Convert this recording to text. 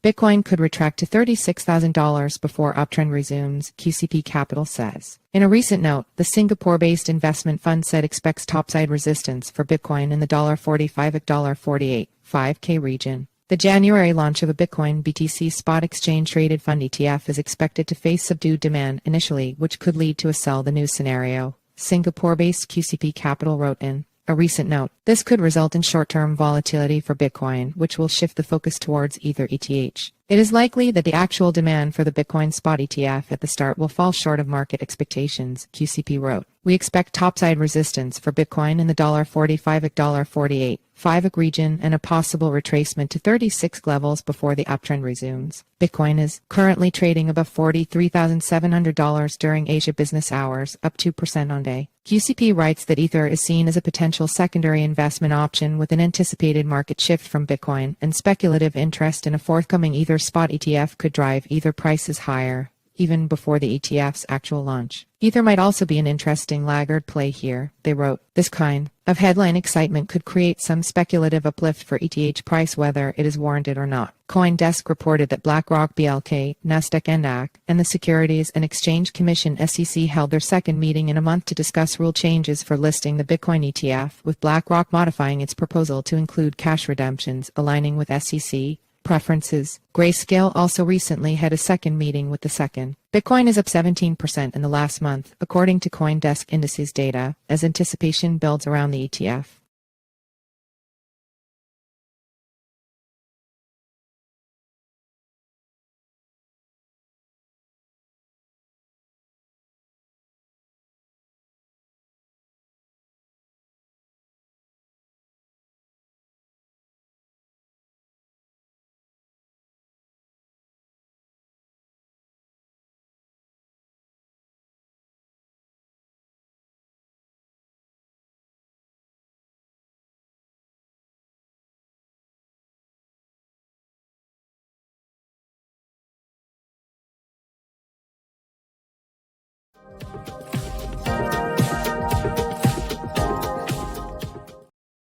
Bitcoin could retract to $36,000 before uptrend resumes, QCP Capital says. In a recent note, the Singapore-based investment fund said expects topside resistance for Bitcoin in the $45-$48, 5K region. The January launch of a Bitcoin BTC spot exchange-traded fund ETF is expected to face subdued demand initially, which could lead to a sell the news scenario, Singapore-based QCP Capital wrote in a recent note. This could result in short-term volatility for Bitcoin, which will shift the focus towards Ether ETH. It is likely that the actual demand for the Bitcoin spot ETF at the start will fall short of market expectations, QCP wrote. We expect topside resistance for Bitcoin in the $45-$48, 5 region and a possible retracement to 36 levels before the uptrend resumes. Bitcoin is currently trading above $43,700 during Asia business hours, up 2% on day. QCP writes that Ether is seen as a potential secondary investment option with an anticipated market shift from Bitcoin, and speculative interest in a forthcoming Ether spot ETF could drive Ether prices higher, even before the ETF's actual launch. Ether might also be an interesting laggard play here, they wrote. This kind of headline excitement could create some speculative uplift for ETH price, whether it is warranted or not. CoinDesk reported that BlackRock BLK, Nasdaq NDAC, and the Securities and Exchange Commission SEC held their second meeting in a month to discuss rule changes for listing the Bitcoin ETF, with BlackRock modifying its proposal to include cash redemptions, aligning with SEC preferences. Grayscale also recently had a second meeting with the second. Bitcoin is up 17% in the last month, according to CoinDesk indices data, as anticipation builds around the ETF.